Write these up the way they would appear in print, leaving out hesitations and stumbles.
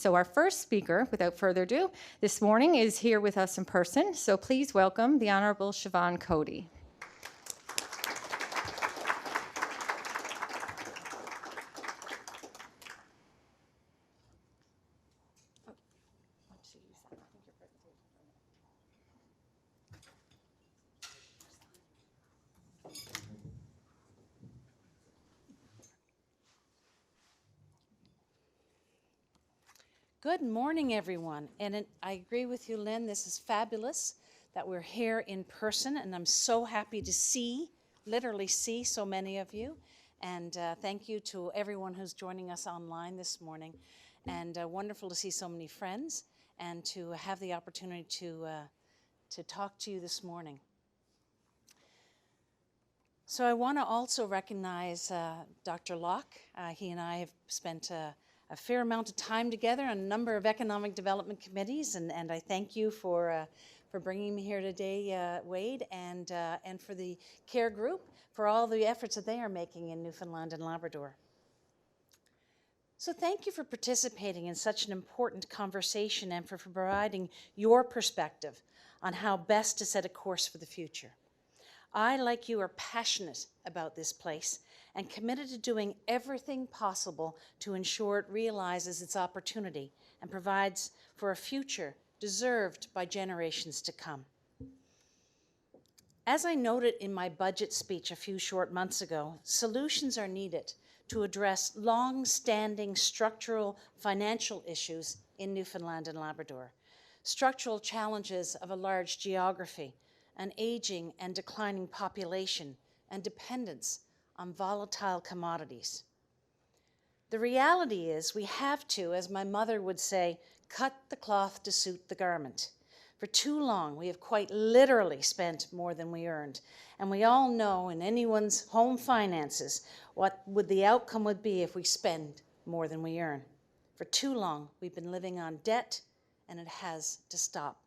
So our first speaker, without further ado, this morning is here with us in person. So please welcome the Honourable Siobhan Coady. Good morning, everyone. And I agree with you, Lynn. This is fabulous that we're here in person, and I'm so happy to literally see so many of you. And thank you to everyone who's joining us online this morning. And wonderful to see so many friends and to have the opportunity to talk to you this morning. So I want to also recognize Dr. Locke. He and I have spent a fair amount of time together on a number of economic development committees, and I thank you for bringing me here today, Wade, and for the CARE group for all the efforts that they are making in Newfoundland and Labrador. So thank you for participating in such an important conversation and for providing your perspective on how best to set a course for the future. I, like you, are passionate about this place and committed to doing everything possible to ensure it realizes its opportunity and provides for a future deserved by generations to come. As I noted in my budget speech a few short months ago, solutions are needed to address long-standing structural financial issues in Newfoundland and Labrador, structural challenges of a large geography, an aging and declining population, and dependence on volatile commodities. The reality is we have to, as my mother would say, cut the cloth to suit the garment. For too long, we have quite literally spent more than we earned. And we all know in anyone's home finances what the outcome would be if we spend more than we earn. For too long, we've been living on debt, and it has to stop.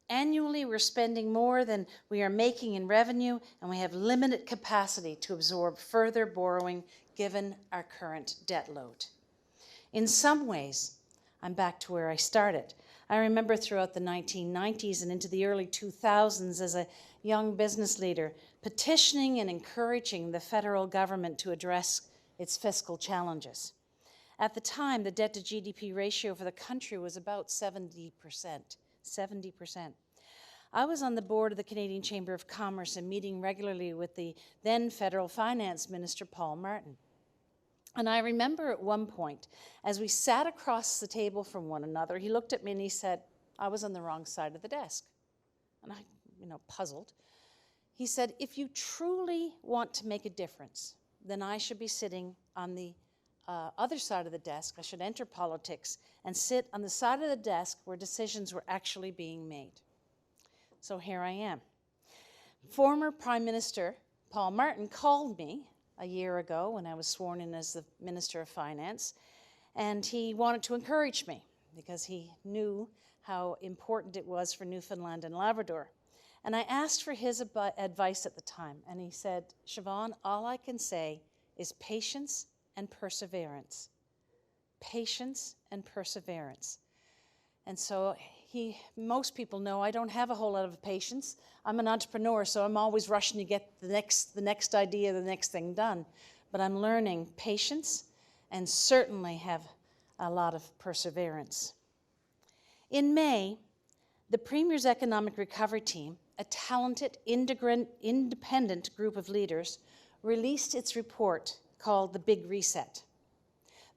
Annually, we're spending more than we are making in revenue, and we have limited capacity to absorb further borrowing given our current debt load. In some ways, I'm back to where I started. I remember throughout the 1990s and into the early 2000s as a young business leader, petitioning and encouraging the federal government to address its fiscal challenges. At the time, the debt to GDP ratio for the country was about 70%. 70%. I was on the board of the Canadian Chamber of Commerce and meeting regularly with the then Federal Finance Minister, Paul Martin. And I remember at one point, as we sat across the table from one another, he looked at me and he said, I was on the wrong side of the desk. And I, puzzled. He said, if you truly want to make a difference, then I should be sitting on the other side of the desk. I should enter politics and sit on the side of the desk where decisions were actually being made. So here I am. Former Prime Minister Paul Martin called me a year ago when I was sworn in as the Minister of Finance, and he wanted to encourage me because he knew how important it was for Newfoundland and Labrador. And I asked for his advice at the time, and he said, Siobhan, all I can say is patience and perseverance. Patience and perseverance. And so most people know I don't have a whole lot of patience. I'm an entrepreneur, so I'm always rushing to get the next idea, the next thing done. But I'm learning patience and certainly have a lot of perseverance. In May, the Premier's Economic Recovery Team, a talented, independent group of leaders, released its report called The Big Reset.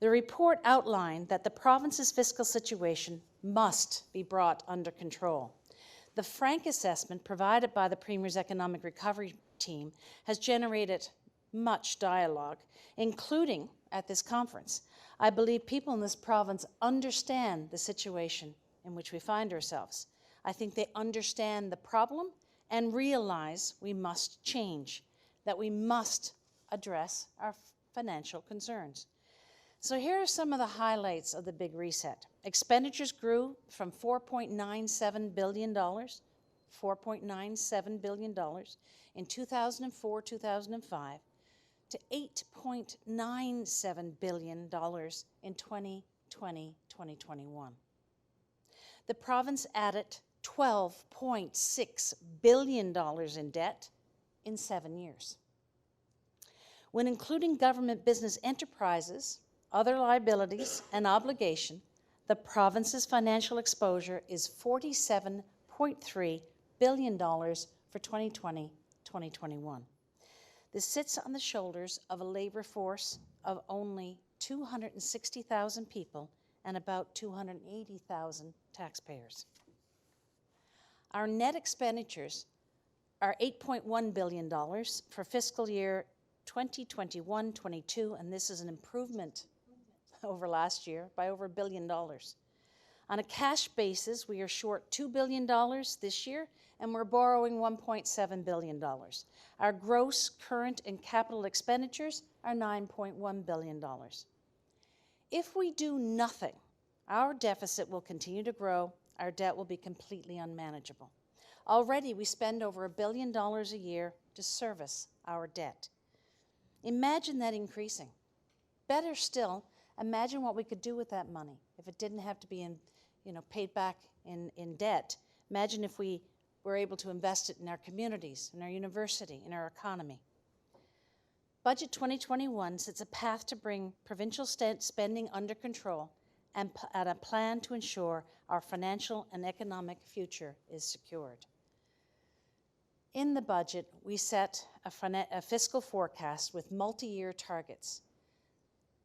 The report outlined that the province's fiscal situation must be brought under control. The frank assessment provided by the Premier's Economic Recovery Team has generated much dialogue, including at this conference. I believe people in this province understand the situation in which we find ourselves. I think they understand the problem and realize we must change, that we must address our financial concerns. So here are some of the highlights of the Big Reset. Expenditures grew from $4.97 billion in 2004-2005 to $8.97 billion in 2020-2021. 2020-2021. The province added $12.6 billion in debt in 7 years. When including government business enterprises, other liabilities, and obligation, the province's financial exposure is $47.3 billion for 2020-2021. This sits on the shoulders of a labor force of only 260,000 people and about 280,000 taxpayers. Our net expenditures are $8.1 billion for fiscal year 2021-22, and this is an improvement over last year by over $1 billion. On a cash basis, we are short $2 billion this year, and we're borrowing $1.7 billion. Our gross, current, and capital expenditures are $9.1 billion. If we do nothing, our deficit will continue to grow, our debt will be completely unmanageable. Already, we spend over $1 billion a year to service our debt. Imagine that increasing. Better still, imagine what we could do with that money if it didn't have to be paid back in debt. Imagine if we were able to invest it in our communities, in our university, in our economy. Budget 2021 sets a path to bring provincial spending under control and a plan to ensure our financial and economic future is secured. In the budget, we set a fiscal forecast with multi-year targets.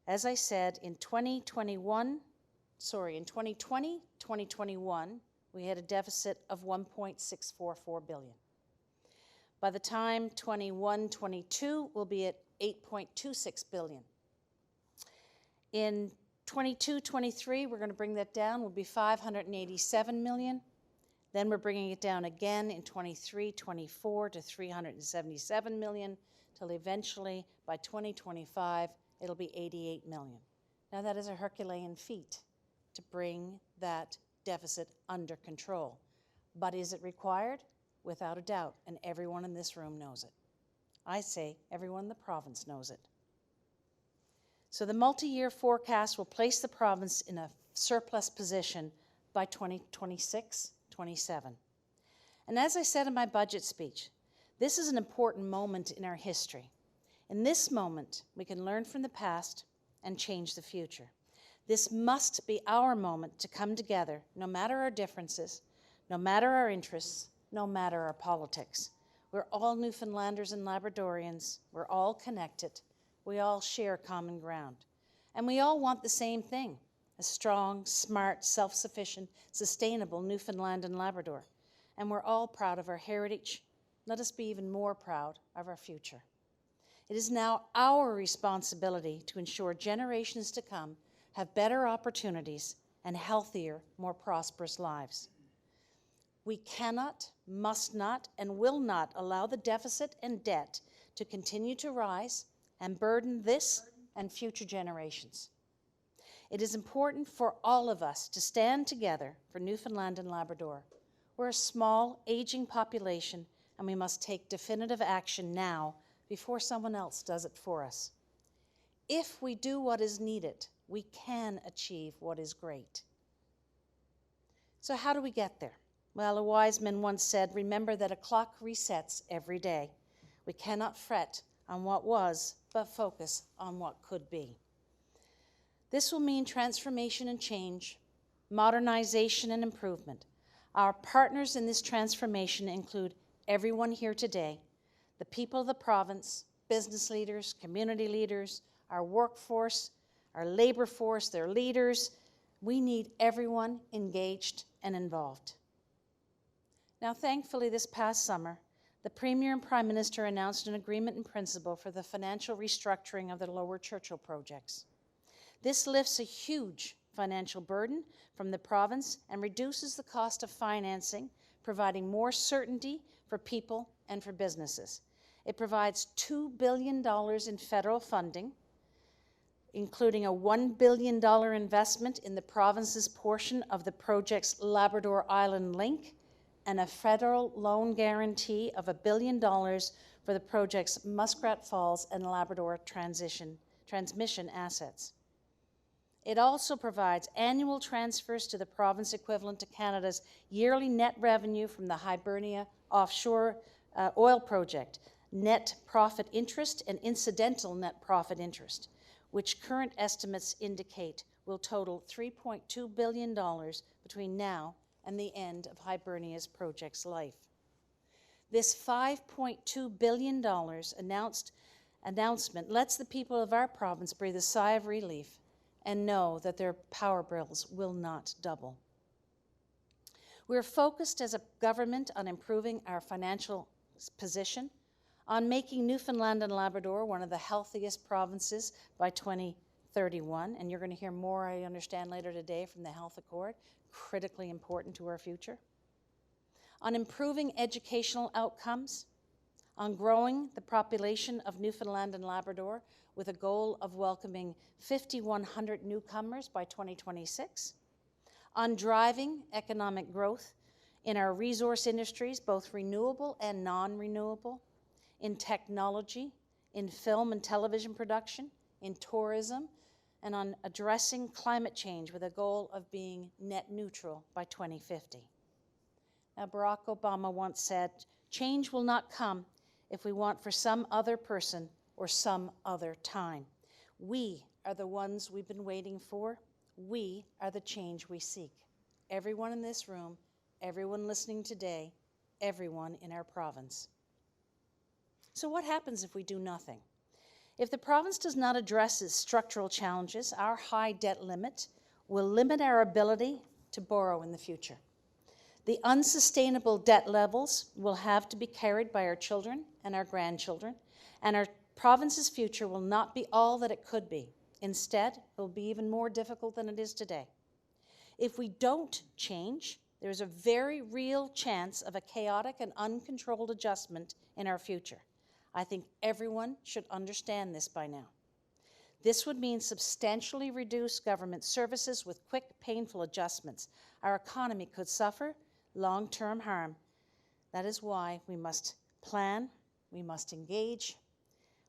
As I said, in 2020-2021, we had a deficit of $1.644 billion. By the time 21-22, we'll be at $8.26 billion. In 22-23, we're going to bring that down. We'll be $587 million. Then we're bringing it down again in 23-24 to $377 million, till eventually, by 2025, it'll be $88 million. Now that is a Herculean feat to bring that deficit under control. But is it required? Without a doubt, and everyone in this room knows it. I say everyone in the province knows it. So the multi-year forecast will place the province in a surplus position by 2026-27. And as I said in my budget speech, this is an important moment in our history. In this moment, we can learn from the past and change the future. This must be our moment to come together, no matter our differences, no matter our interests, no matter our politics. We're all Newfoundlanders and Labradorians. We're all connected. We all share common ground. And we all want the same thing, a strong, smart, self-sufficient, sustainable Newfoundland and Labrador. And we're all proud of our heritage. Let us be even more proud of our future. It is now our responsibility to ensure generations to come have better opportunities and healthier, more prosperous lives. We cannot, must not, and will not allow the deficit and debt to continue to rise and burden this and future generations. It is important for all of us to stand together for Newfoundland and Labrador. We're a small, aging population, and we must take definitive action now before someone else does it for us. If we do what is needed, we can achieve what is great. So how do we get there? Well, a wise man once said, remember that a clock resets every day. We cannot fret on what was, but focus on what could be. This will mean transformation and change, modernization and improvement. Our partners in this transformation include everyone here today, the people of the province, business leaders, community leaders, our workforce, our labor force, their leaders. We need everyone engaged and involved. Now, thankfully, this past summer, the Premier and Prime Minister announced an agreement in principle for the financial restructuring of the Lower Churchill projects. This lifts a huge financial burden from the province and reduces the cost of financing, providing more certainty for people and for businesses. It provides $2 billion in federal funding, including a $1 billion investment in the province's portion of the project's Labrador Island Link, and a federal loan guarantee of $1 billion for the project's Muskrat Falls and Labrador transmission assets. It also provides annual transfers to the province equivalent to Canada's yearly net revenue from the Hibernia offshore oil project, net profit interest and incidental net profit interest, which current estimates indicate will total $3.2 billion between now and the end of Hibernia's project's life. This $5.2 billion announcement lets the people of our province breathe a sigh of relief and know that their power bills will not double. We're focused as a government on improving our financial position, on making Newfoundland and Labrador one of the healthiest provinces by 2031, and you're going to hear more, I understand, later today from the Health Accord, critically important to our future, on improving educational outcomes, on growing the population of Newfoundland and Labrador with a goal of welcoming 5,100 newcomers by 2026, on driving economic growth in our resource industries, both renewable and non-renewable, in technology, in film and television production, in tourism, and on addressing climate change with a goal of being net neutral by 2050. Now, Barack Obama once said, "Change will not come if we want for some other person or some other time. We are the ones we've been waiting for. We are the change we seek." Everyone in this room, everyone listening today, everyone in our province. So what happens if we do nothing? If the province does not address its structural challenges, our high debt limit will limit our ability to borrow in the future. The unsustainable debt levels will have to be carried by our children and our grandchildren, and our province's future will not be all that it could be. Instead, it will be even more difficult than it is today. If we don't change, there's a very real chance of a chaotic and uncontrolled adjustment in our future. I think everyone should understand this by now. This would mean substantially reduced government services with quick, painful adjustments. Our economy could suffer long-term harm. That is why we must plan, we must engage,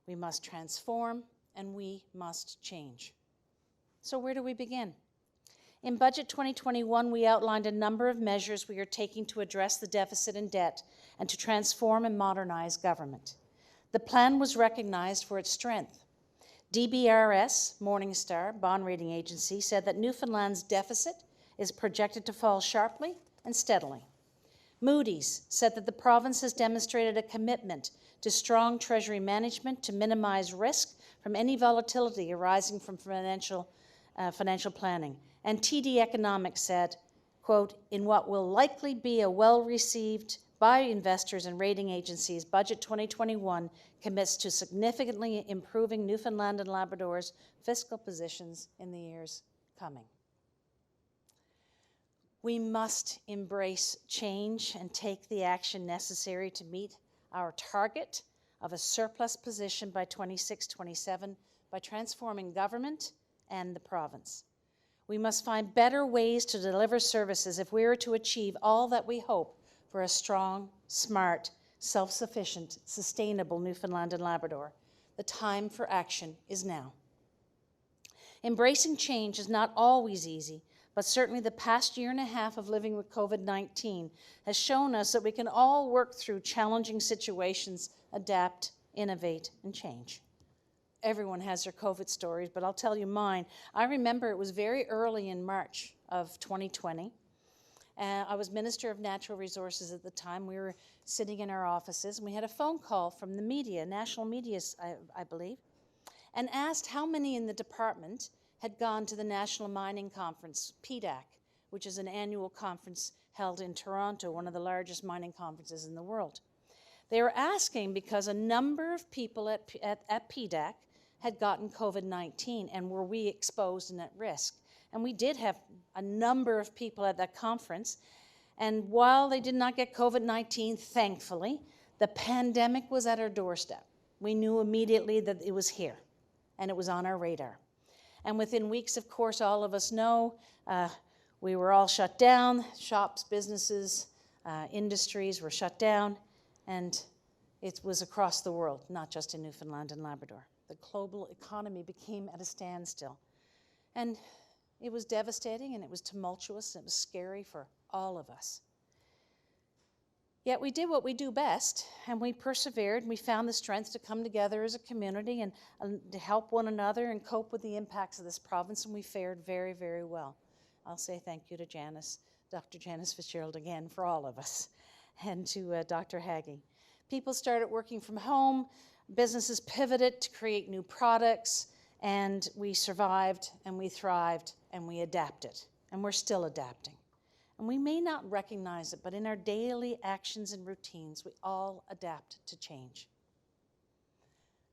we must transform, and we must change. So where do we begin? In Budget 2021, we outlined a number of measures we are taking to address the deficit and debt and to transform and modernize government. The plan was recognized for its strength. DBRS, Morningstar, bond rating agency, said that Newfoundland's deficit is projected to fall sharply and steadily. Moody's said that the province has demonstrated a commitment to strong treasury management to minimize risk from any volatility arising from financial planning. And TD Economics said, quote, "In what will likely be a well-received by investors and rating agencies, Budget 2021 commits to significantly improving Newfoundland and Labrador's fiscal positions in the years coming." We must embrace change and take the action necessary to meet our target of a surplus position by 26-27 by transforming government and the province. We must find better ways to deliver services if we are to achieve all that we hope for a strong, smart, self-sufficient, sustainable Newfoundland and Labrador. The time for action is now. Embracing change is not always easy, but certainly the past year and a half of living with COVID-19 has shown us that we can all work through challenging situations, adapt, innovate, and change. Everyone has their COVID stories, but I'll tell you mine. I remember it was very early in March of 2020. I was Minister of Natural Resources at the time. We were sitting in our offices, and we had a phone call from the media, national media, I believe, and asked how many in the department had gone to the National Mining Conference, PDAC, which is an annual conference held in Toronto, one of the largest mining conferences in the world. They were asking because a number of people at PDAC had gotten COVID-19, and were we exposed and at risk? And we did have a number of people at that conference, and while they did not get COVID-19, thankfully, the pandemic was at our doorstep. We knew immediately that it was here, and it was on our radar. And within weeks, of course, all of us know, we were all shut down. Shops, businesses, industries were shut down, and it was across the world, not just in Newfoundland and Labrador. The global economy became at a standstill. And It was devastating and it was tumultuous and it was scary for all of us. Yet we did what we do best, and we persevered, and we found the strength to come together as a community and to help one another and cope with the impacts of this province, and we fared very, very well. I'll say thank you to Janice, Dr. Janice Fitzgerald again, for all of us, and to Dr. Haggie. People started working from home, businesses pivoted to create new products, and we survived, and we thrived, and we adapted, and we're still adapting. And we may not recognize it, but in our daily actions and routines, we all adapt to change.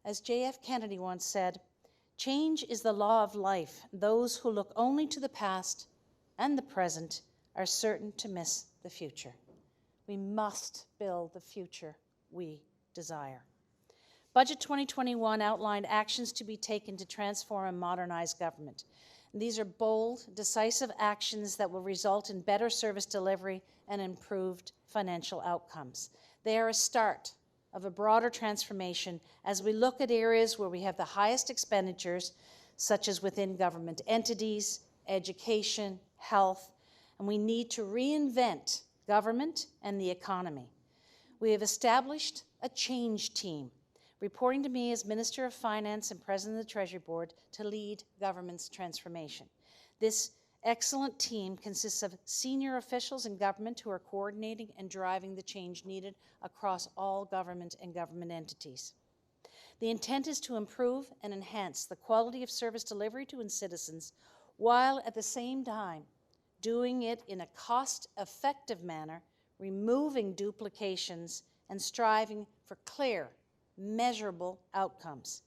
As J.F. Kennedy once said, "Change is the law of life. Those who look only to the past and the present are certain to miss the future." We must build the future we desire. Budget 2021 outlined actions to be taken to transform and modernize government. And these are bold, decisive actions that will result in better service delivery and improved financial outcomes. They are a start of a broader transformation as we look at areas where we have the highest expenditures, such as within government entities, education, health, and we need to reinvent government and the economy. We have established a change team, reporting to me as Minister of Finance and President of the Treasury Board, to lead government's transformation. This excellent team consists of senior officials in government who are coordinating and driving the change needed across all government and government entities. The intent is to improve and enhance the quality of service delivery to citizens, while at the same time doing it in a cost-effective manner, removing duplications and striving for clear, measurable outcomes.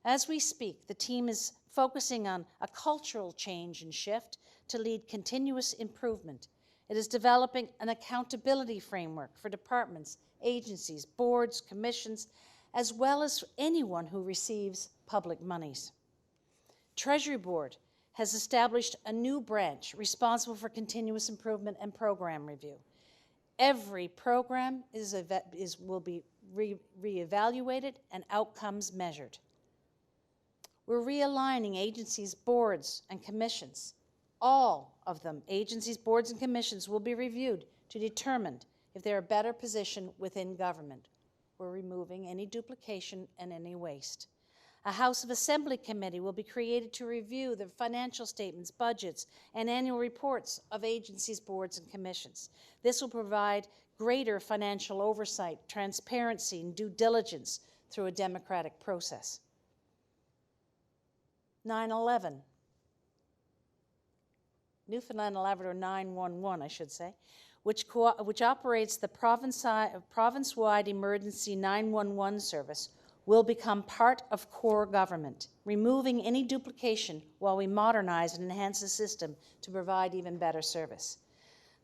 As we speak, the team is focusing on a cultural change and shift to lead continuous improvement. It is developing an accountability framework for departments, agencies, boards, commissions, as well as anyone who receives public monies. Treasury Board has established a new branch responsible for continuous improvement and program review. Every program will be reevaluated and outcomes measured. We're realigning agencies, boards, and commissions. All of them, agencies, boards, and commissions, will be reviewed to determine if they're a better position within government. We're removing any duplication and any waste. A House of Assembly committee will be created to review the financial statements, budgets, and annual reports of agencies, boards, and commissions. This will provide greater financial oversight, transparency, and due diligence through a democratic process. 9/11. Newfoundland and Labrador 911, I should say, which operates the province-wide emergency 911 service, will become part of core government, removing any duplication while we modernize and enhance the system to provide even better service.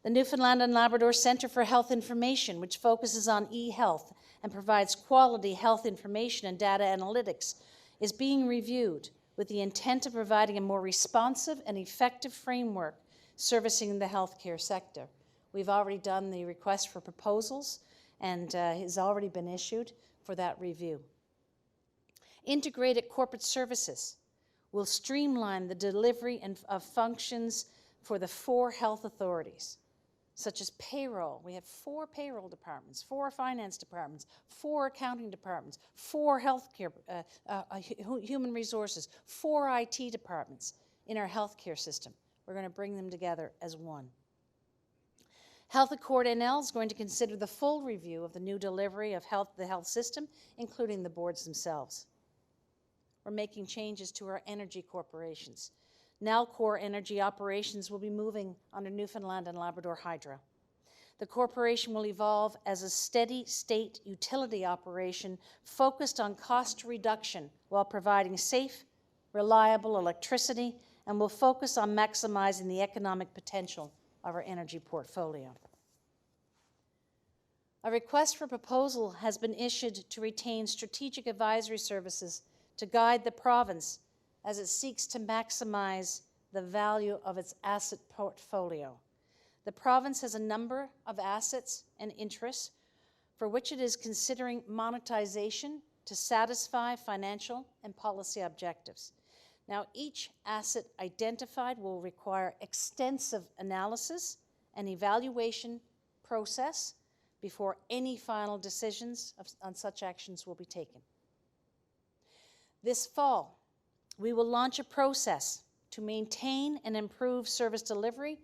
The Newfoundland and Labrador Centre for Health Information, which focuses on e-health and provides quality health information and data analytics, is being reviewed with the intent of providing a more responsive and effective framework servicing the healthcare sector. We've already done the request for proposals and has already been issued for that review. Integrated corporate services will streamline the delivery of functions for the 4 health authorities, such as payroll. We have 4 payroll departments, 4 finance departments, 4 accounting departments, 4 healthcare, human resources, 4 IT departments in our healthcare system. We're going to bring them together as one. Health Accord NL is going to consider the full review of the new delivery of the health system, including the boards themselves. We're making changes to our energy corporations. Nalcor Energy Operations will be moving under Newfoundland and Labrador Hydro. The corporation will evolve as a steady state utility operation focused on cost reduction while providing safe, reliable electricity, and will focus on maximizing the economic potential of our energy portfolio. A request for proposal has been issued to retain strategic advisory services to guide the province as it seeks to maximize the value of its asset portfolio. The province has a number of assets and interests for which it is considering monetization to satisfy financial and policy objectives. Now, each asset identified will require extensive analysis and evaluation process before any final decisions on such actions will be taken. This fall, we will launch a process to maintain and improve service delivery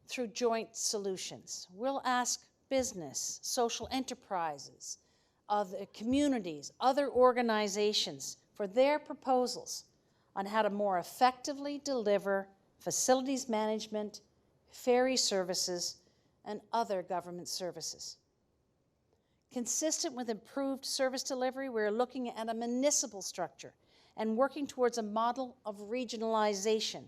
through joint solutions. We'll ask business, social enterprises, other communities, other organizations for their proposals on how to more effectively deliver facilities management, ferry services, and other government services. Consistent with improved service delivery, we're looking at a municipal structure and working towards a model of regionalization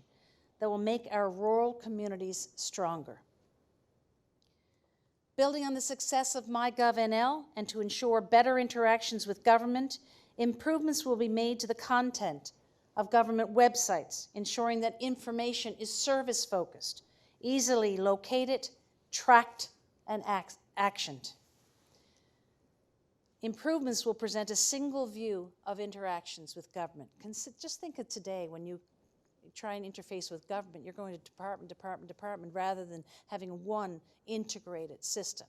that will make our rural communities stronger. Building on the success of MyGovNL and to ensure better interactions with government, improvements will be made to the content of government websites, ensuring that information is service-focused, easily located, tracked, and actioned. Improvements will present a single view of interactions with government. Just think of today when you try and interface with government, you're going to department, rather than having one integrated system.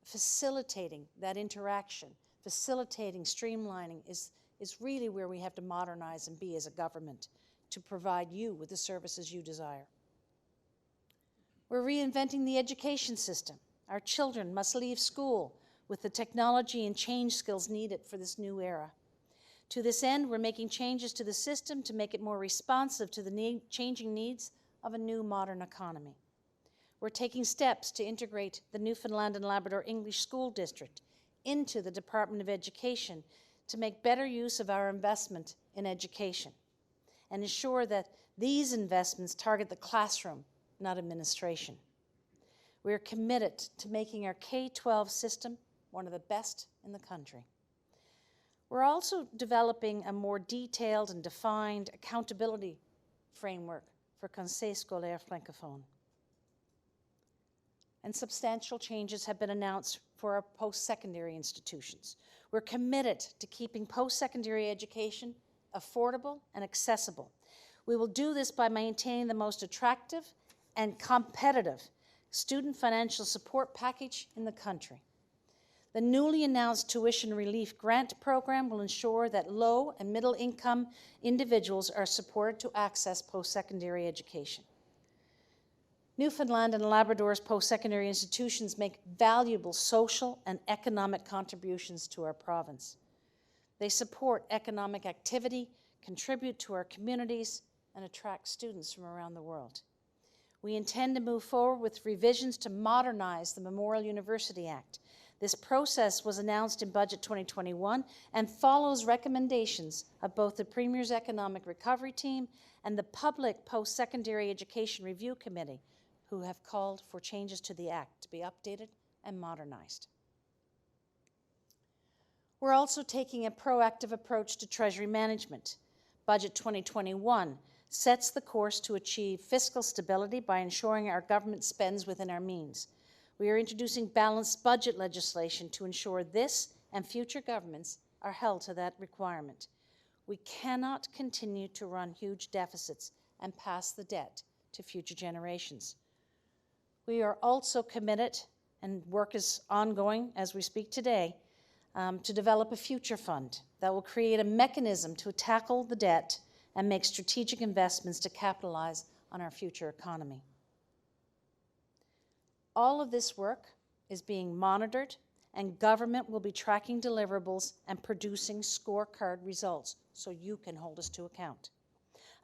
Facilitating that interaction, facilitating streamlining is really where we have to modernize and be as a government to provide you with the services you desire. We're reinventing the education system. Our children must leave school with the technology and change skills needed for this new era. To this end, we're making changes to the system to make it more responsive to the changing needs of a new modern economy. We're taking steps to integrate the Newfoundland and Labrador English School District into the Department of Education to make better use of our investment in education and ensure that these investments target the classroom, not administration. We are committed to making our K-12 system one of the best in the country. We're also developing a more detailed and defined accountability framework for Conseil Scolaire Francophone. And substantial changes have been announced for our post-secondary institutions. We're committed to keeping post-secondary education affordable and accessible. We will do this by maintaining the most attractive and competitive student financial support package in the country. The newly announced tuition relief grant program will ensure that low and middle income individuals are supported to access post-secondary education. Newfoundland and Labrador's post-secondary institutions make valuable social and economic contributions to our province. They support economic activity, contribute to our communities, and attract students from around the world. We intend to move forward with revisions to modernize the Memorial University Act. This process was announced in Budget 2021 and follows recommendations of both the Premier's Economic Recovery Team and the Public Post-Secondary Education Review Committee, who have called for changes to the Act to be updated and modernized. We're also taking a proactive approach to Treasury management. Budget 2021 sets the course to achieve fiscal stability by ensuring our government spends within our means. We are introducing balanced budget legislation to ensure this and future governments are held to that requirement. We cannot continue to run huge deficits and pass the debt to future generations. We are also committed, and work is ongoing as we speak today, to develop a future fund that will create a mechanism to tackle the debt and make strategic investments to capitalize on our future economy. All of this work is being monitored, and government will be tracking deliverables and producing scorecard results so you can hold us to account.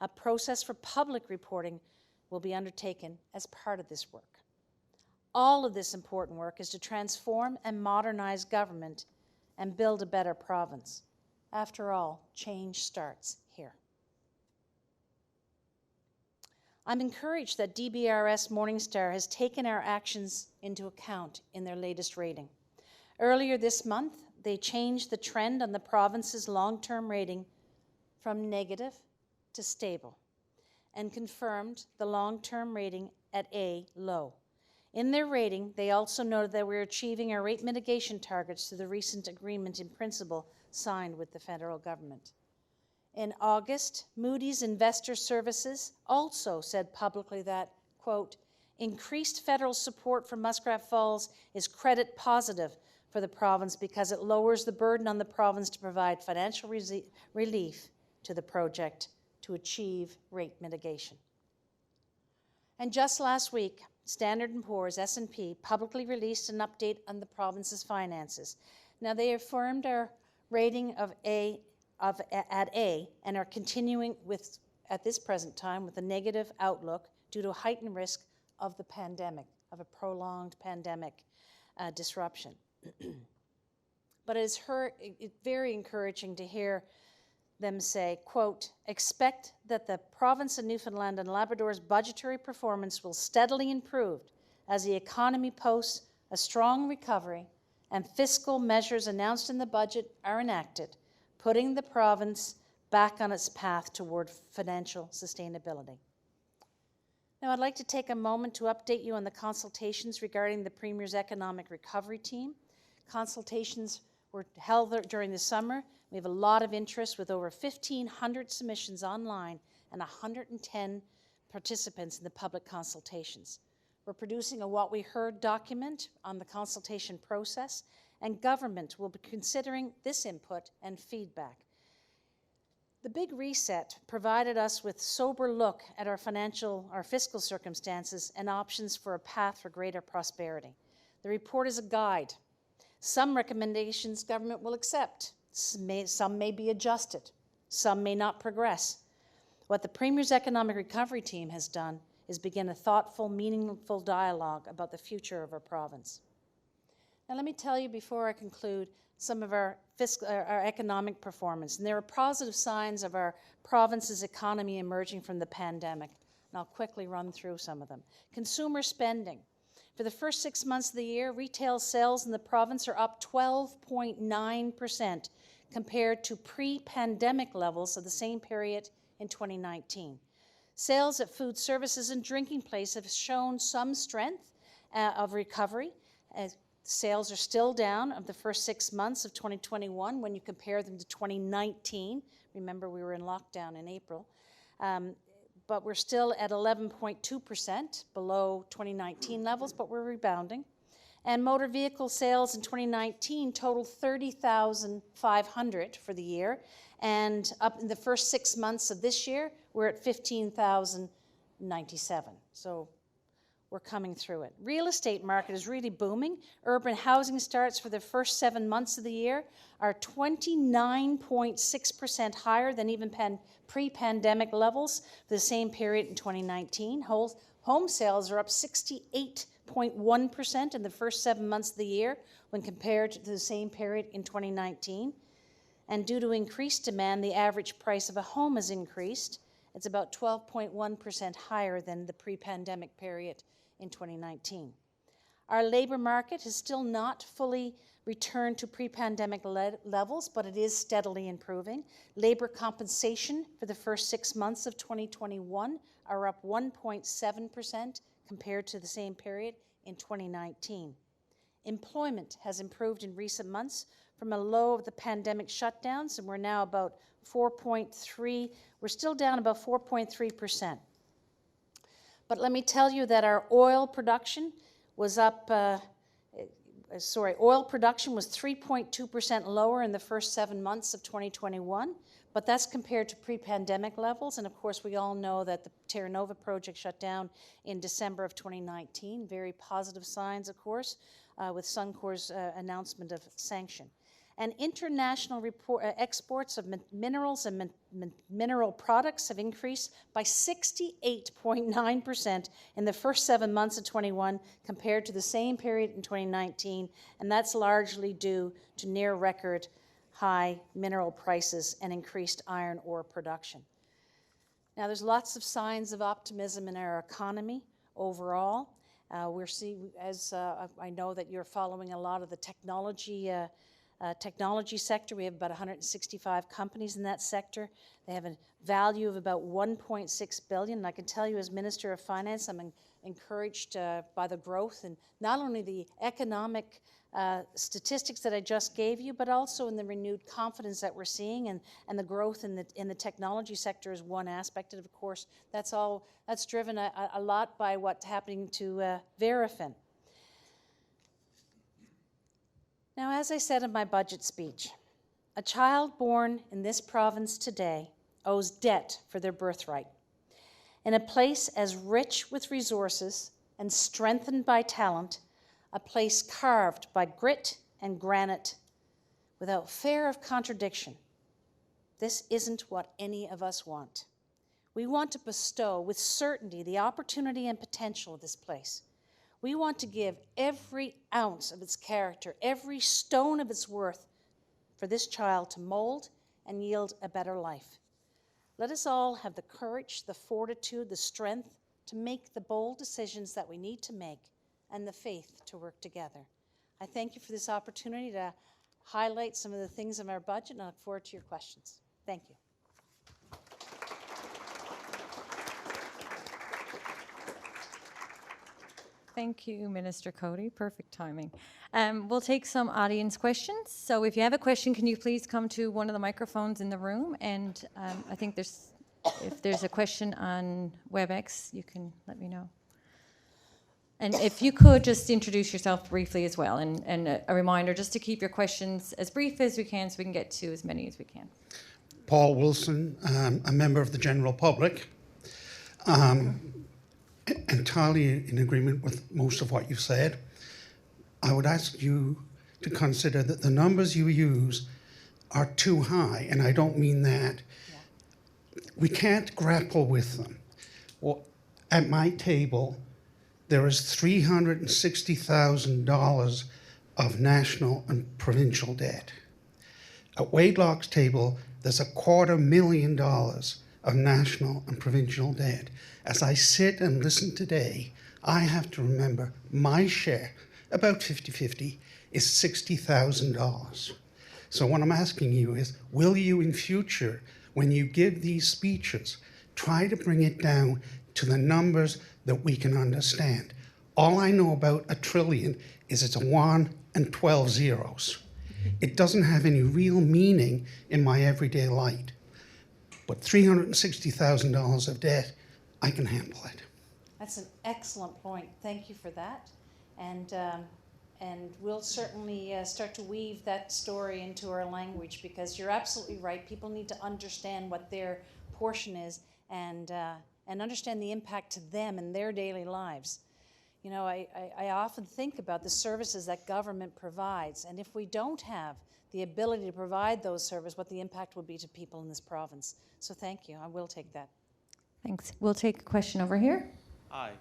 A process for public reporting will be undertaken as part of this work. All of this important work is to transform and modernize government and build a better province. After all, change starts here. I'm encouraged that DBRS Morningstar has taken our actions into account in their latest rating. Earlier this month, they changed the trend on the province's long-term rating from negative to stable and confirmed the long-term rating at A, low. In their rating, they also noted that we're achieving our rate mitigation targets through the recent agreement in principle signed with the federal government. In August, Moody's Investor Services also said publicly that, quote, increased federal support for Muskrat Falls is credit positive for the province because it lowers the burden on the province to provide financial relief to the project to achieve rate mitigation. And just last week, Standard & Poor's, S&P, publicly released an update on the province's finances. Now, they affirmed our rating at A and are continuing with, at this present time, with a negative outlook due to a heightened risk of the pandemic, of a prolonged pandemic disruption. But it is very encouraging to hear them say, quote, expect that the province of Newfoundland and Labrador's budgetary performance will steadily improve as the economy posts a strong recovery and fiscal measures announced in the budget are enacted, putting the province back on its path toward financial sustainability. Now, I'd like to take a moment to update you on the consultations regarding the Premier's Economic Recovery Team. Consultations were held during the summer. We have a lot of interest with over 1,500 submissions online and 110 participants in the public consultations. We're producing a What We Heard document on the consultation process, and government will be considering this input and feedback. The Big Reset provided us with sober look at our fiscal circumstances and options for a path for greater prosperity. The report is a guide. Some recommendations government will accept. Some may be adjusted. Some may not progress. What the Premier's Economic Recovery Team has done is begin a thoughtful, meaningful dialogue about the future of our province. Now, let me tell you before I conclude some of our economic performance. And there are positive signs of our province's economy emerging from the pandemic. And I'll quickly run through some of them. Consumer spending. For the first 6 months of the year, retail sales in the province are up 12.9% compared to pre-pandemic levels of the same period in 2019. Sales at food services and drinking places have shown some strength of recovery. Sales are still down of the first 6 months of 2021 when you compare them to 2019. Remember, we were in lockdown in April. But we're still at 11.2% below 2019 levels, but we're rebounding. And motor vehicle sales in 2019 totaled 30,500 for the year. And up in the first 6 months of this year, we're at 15,097. So we're coming through it. Real estate market is really booming. Urban housing starts for the first 7 months of the year are 29.6% higher than even pre-pandemic levels for the same period in 2019. Home sales are up 68.1% in the first 7 months of the year when compared to the same period in 2019. And due to increased demand, the average price of a home has increased. It's about 12.1% higher than the pre-pandemic period in 2019. Our labor market has still not fully returned to pre-pandemic levels, but it is steadily improving. Labor compensation for the first 6 months of 2021 are up 1.7% compared to the same period in 2019. Employment has improved in recent months from a low of the pandemic shutdowns, and we're now about 4.3, we're still down about 4.3%. But let me tell you that our oil production was up, oil production was 3.2% lower in the first 7 months of 2021, but that's compared to pre-pandemic levels. And of course, we all know that the Terra Nova project shut down in December of 2019. Very positive signs, of course, with Suncor's announcement of sanction. And international exports of minerals and mineral products have increased by 68.9% in the first 7 months of 21 compared to the same period in 2019, and that's largely due to near record high mineral prices and increased iron ore production. Now, there's lots of signs of optimism in our economy overall. We're seeing, as I know that you're following a lot of the technology sector. We have about 165 companies in that sector. They have a value of about $1.6 billion. And I can tell you as Minister of Finance, I'm encouraged by the growth and not only the economic statistics that I just gave you, but also in the renewed confidence that we're seeing, and the growth in the technology sector is one aspect. And of course, that's driven a lot by what's happening to Verifin. Now, as I said in my budget speech, a child born in this province today owes debt for their birthright. In a place as rich with resources and strengthened by talent, a place carved by grit and granite, without fear of contradiction, this isn't what any of us want. We want to bestow with certainty the opportunity and potential of this place. We want to give every ounce of its character, every stone of its worth for this child to mold and yield a better life. Let us all have the courage, the fortitude, the strength to make the bold decisions that we need to make, and the faith to work together. I thank you for this opportunity to highlight some of the things in our budget, and I look forward to your questions. Thank you. Thank you, Minister Coady. Perfect timing. We'll take some audience questions. So if you have a question, can you please come to one of the microphones in the room? And I think if there's a question on WebEx, you can let me know. And if you could just introduce yourself briefly as well, and a reminder just to keep your questions as brief as we can so we can get to as many as we can. Paul Wilson, a member of the general public. Entirely in agreement with most of what you've said. I would ask you to consider that the numbers you use are too high, and I don't mean that. Yeah. We can't grapple with them. Well, at my table, there is $360,000 of national and provincial debt. At Wadelock's table, there's $250,000 of national and provincial debt. As I sit and listen today, I have to remember my share, about 50-50, is $60,000. So what I'm asking you is, will you in future, when you give these speeches, try to bring it down to the numbers that we can understand? All I know about a trillion is it's a 1 and 12 zeros. It doesn't have any real meaning in my everyday life. But $360,000 of debt, I can handle it. That's an excellent point. Thank you for that. And we'll certainly start to weave that story into our language, because you're absolutely right. People need to understand what their portion is, and understand the impact to them in their daily lives. You know, I often think about the services that government provides, and if we don't have the ability to provide those services, what the impact will be to people in this province. So thank you. I will take that. Thanks. We'll take a question over here. Hi.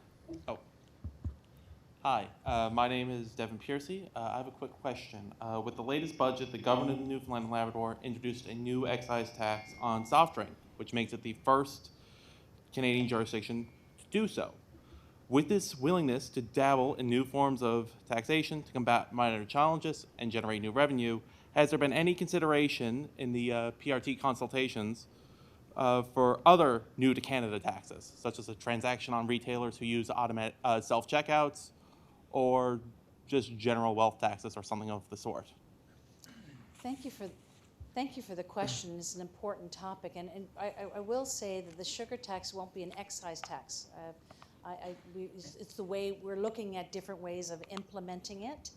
Hi. My name is Devin Piercy. I have a quick question. With the latest budget, the government of Newfoundland and Labrador introduced a new excise tax on soft drink, which makes it the first Canadian jurisdiction to do so. With this willingness to dabble in new forms of taxation to combat minor challenges and generate new revenue, has there been any consideration in the PRT consultations for other new to Canada taxes, such as a transaction on retailers who use automatic self-checkouts, or just general wealth taxes or something of the sort? Thank you for the question. It's an important topic, and I will say that the sugar tax won't be an excise tax. It's the way we're looking at different ways of implementing it,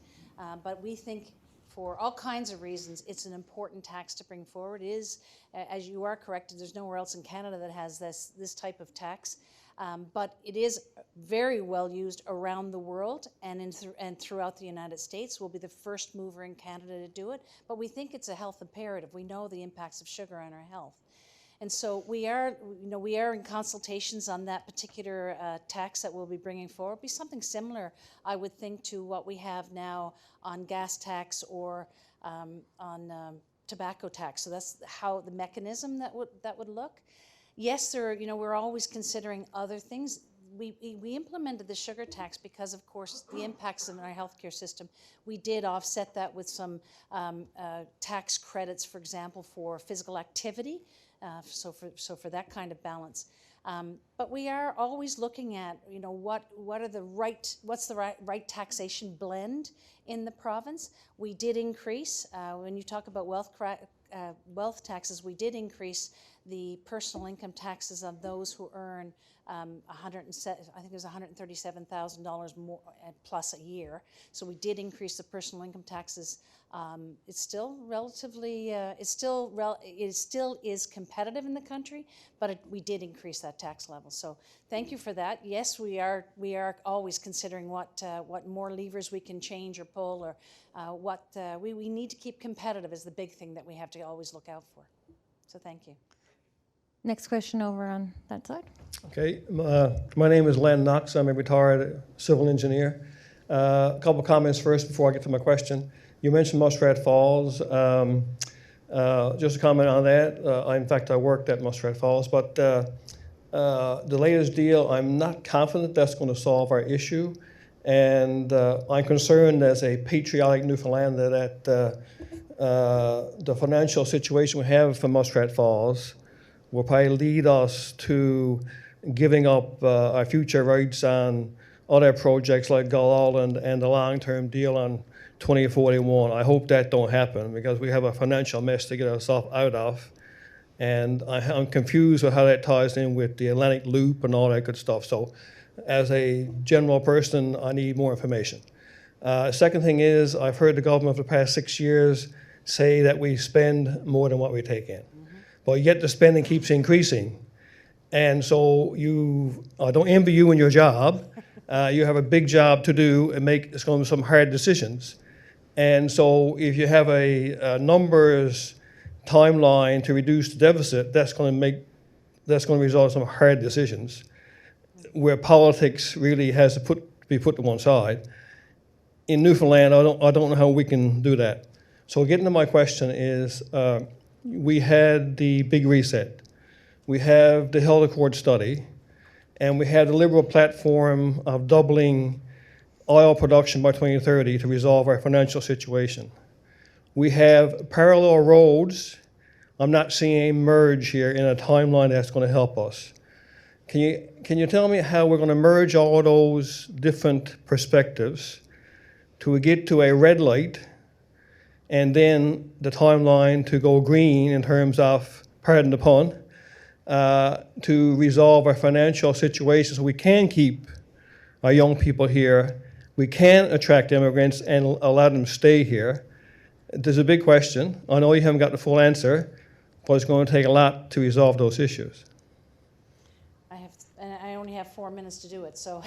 but we think for all kinds of reasons it's an important tax to bring forward. It is, as you are correct, there's nowhere else in Canada that has this type of tax, but it is very well used around the world, and throughout the United States. We'll be the first mover in Canada to do it, but we think it's a health imperative. We know the impacts of sugar on our health. And so we are in consultations on that particular tax that we'll be bringing forward. It'll be something similar, I would think, to what we have now on gas tax or on tobacco tax. So that's how the mechanism that would look. Yes, we're always considering other things. We implemented the sugar tax because, of course, the impacts in our healthcare system. We did offset that with some tax credits, for example, for physical activity. So for that kind of balance. But we are always looking at, what are the what's the right taxation blend in the province. We did increase, when you talk about wealth taxes, we did increase the personal income taxes of those who earn I think it was $137,000 more plus a year. So we did increase the personal income taxes. It's still relatively, it still is competitive in the country, but we did increase that tax level. So thank you for that. Yes, we are always considering what more levers we can change or pull, or we need to keep competitive is the big thing that we have to always look out for. So thank you. Next question over on that side. Okay, my name is Len Knox. I'm a retired civil engineer. A couple comments first before I get to my question. You mentioned Muskrat Falls. Just a comment on that. In fact, I worked at Muskrat Falls, but the latest deal, I'm not confident that's going to solve our issue. And I'm concerned as a patriotic Newfoundlander that the financial situation we have for Muskrat Falls will probably lead us to giving up our future rights on other projects like Gull Island and the long-term deal on 2041. I hope that don't happen because we have a financial mess to get ourselves out of. And I'm confused with how that ties in with the Atlantic Loop and all that good stuff. So as a general person, I need more information. Second thing is, I've heard the government for the past 6 years say that we spend more than what we take in. But yet the spending keeps increasing. And so I don't envy you in your job. You have a big job to do and it's going to be some hard decisions. And so if you have a numbers timeline to reduce the deficit, that's going to result in some hard decisions where politics really has to be put to one side. In Newfoundland, I don't know how we can do that. So getting to my question is, we had the big reset. We have the Hildegard study, and we had the Liberal platform of doubling oil production by 2030 to resolve our financial situation. We have parallel roads. I'm not seeing a merge here in a timeline that's going to help us. Can you tell me how we're going to merge all of those different perspectives to get to a red light, and then the timeline to go green in terms of, pardon the pun, to resolve our financial situation so we can keep our young people here, we can attract immigrants and allow them to stay here? There's a big question. I know you haven't got the full answer, but it's going to take a lot to resolve those issues. I only have 4 minutes to do it, so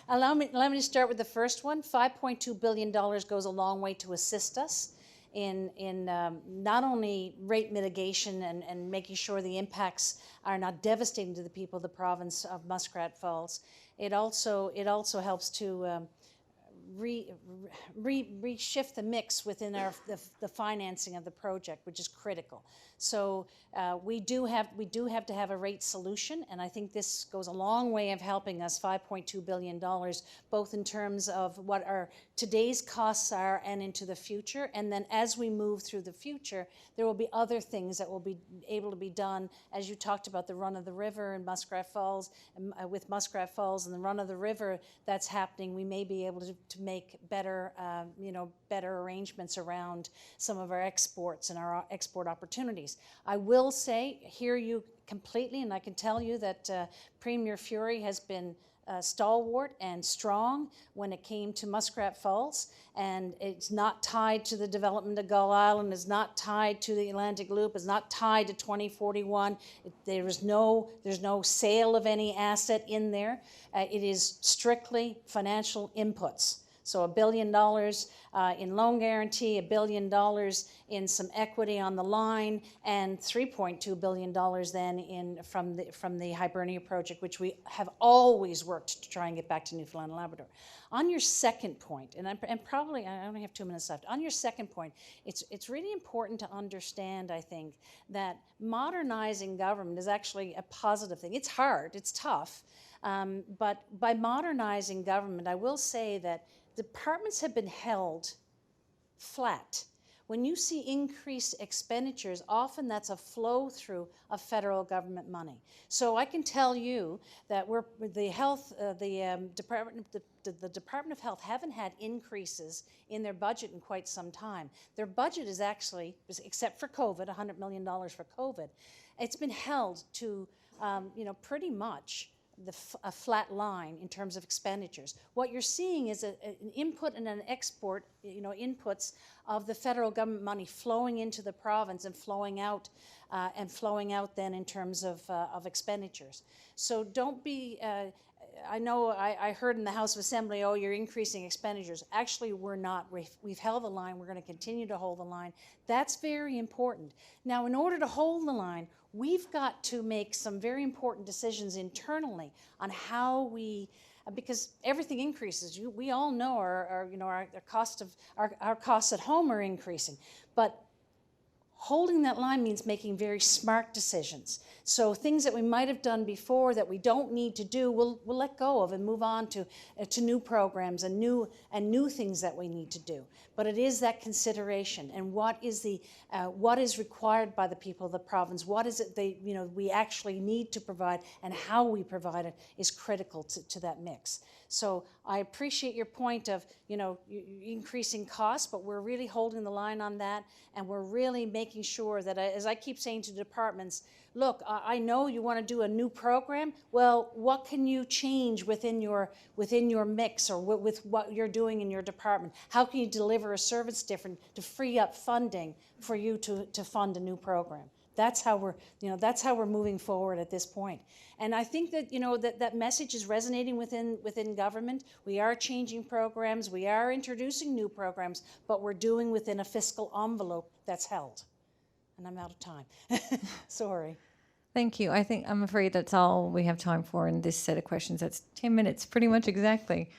let me to start with the first one. $5.2 billion goes a long way to assist us in not only rate mitigation and making sure the impacts are not devastating to the people of the province of Muskrat Falls. It also helps to reshift the mix within the financing of the project, which is critical. So we do have to have a rate solution, and I think this goes a long way of helping us. $5.2 billion, both in terms of what our today's costs are and into the future, and then as we move through the future, there will be other things that will be able to be done, as you talked about the run of the river in Muskrat Falls, with Muskrat Falls and the run of the river that's happening. We may be able to make better arrangements around some of our exports and our export opportunities. I will say, hear you completely, and I can tell you that Premier Fury has been stalwart and strong when it came to Muskrat Falls, and it's not tied to the development of Gull Island, it's not tied to the Atlantic Loop, it's not tied to 2041. There's no sale of any asset in there. It is strictly financial inputs. So $1 billion in loan guarantee, $1 billion in some equity on the line, and $3.2 billion then from the Hibernia project, which we have always worked to try and get back to Newfoundland and Labrador. On your second point, and probably I only have 2 minutes left. On your second point, it's really important to understand, I think, that modernizing government is actually a positive thing. It's hard, it's tough, but by modernizing government, I will say that departments have been held flat. When you see increased expenditures, often that's a flow through of federal government money. So I can tell you that the Department of Health haven't had increases in their budget in quite some time. Their budget is actually, except for COVID, $100 million for COVID, it's been held to, pretty much a flat line in terms of expenditures. What you're seeing is an input and an export, inputs of the federal government money flowing into the province and flowing out then in terms of expenditures. So don't be, I know I heard in the House of Assembly, oh, you're increasing expenditures. Actually, we're not. We've held the line. We're going to continue to hold the line. That's very important. Now, in order to hold the line, we've got to make some very important decisions internally on how we, because everything increases. We all know our costs at home are increasing, but holding that line means making very smart decisions. So things that we might have done before that we don't need to do, we'll let go of and move on to new programs and new things that we need to do. But it is that consideration and what is required by the people of the province, what is it we actually need to provide, and how we provide it is critical to that mix. So I appreciate your point of increasing costs, but we're really holding the line on that, and we're really making sure that, as I keep saying to departments, look, I know you want to do a new program. Well, what can you change within your mix or with what you're doing in your department? How can you deliver a service different to free up funding for you to fund a new program? That's how we're moving forward at this point. And I think that that message is resonating within government. We are changing programs, we are introducing new programs, but we're doing within a fiscal envelope that's held. And I'm out of time. Sorry. Thank you. I'm afraid that's all we have time for in this set of questions. That's 10 minutes, pretty much exactly.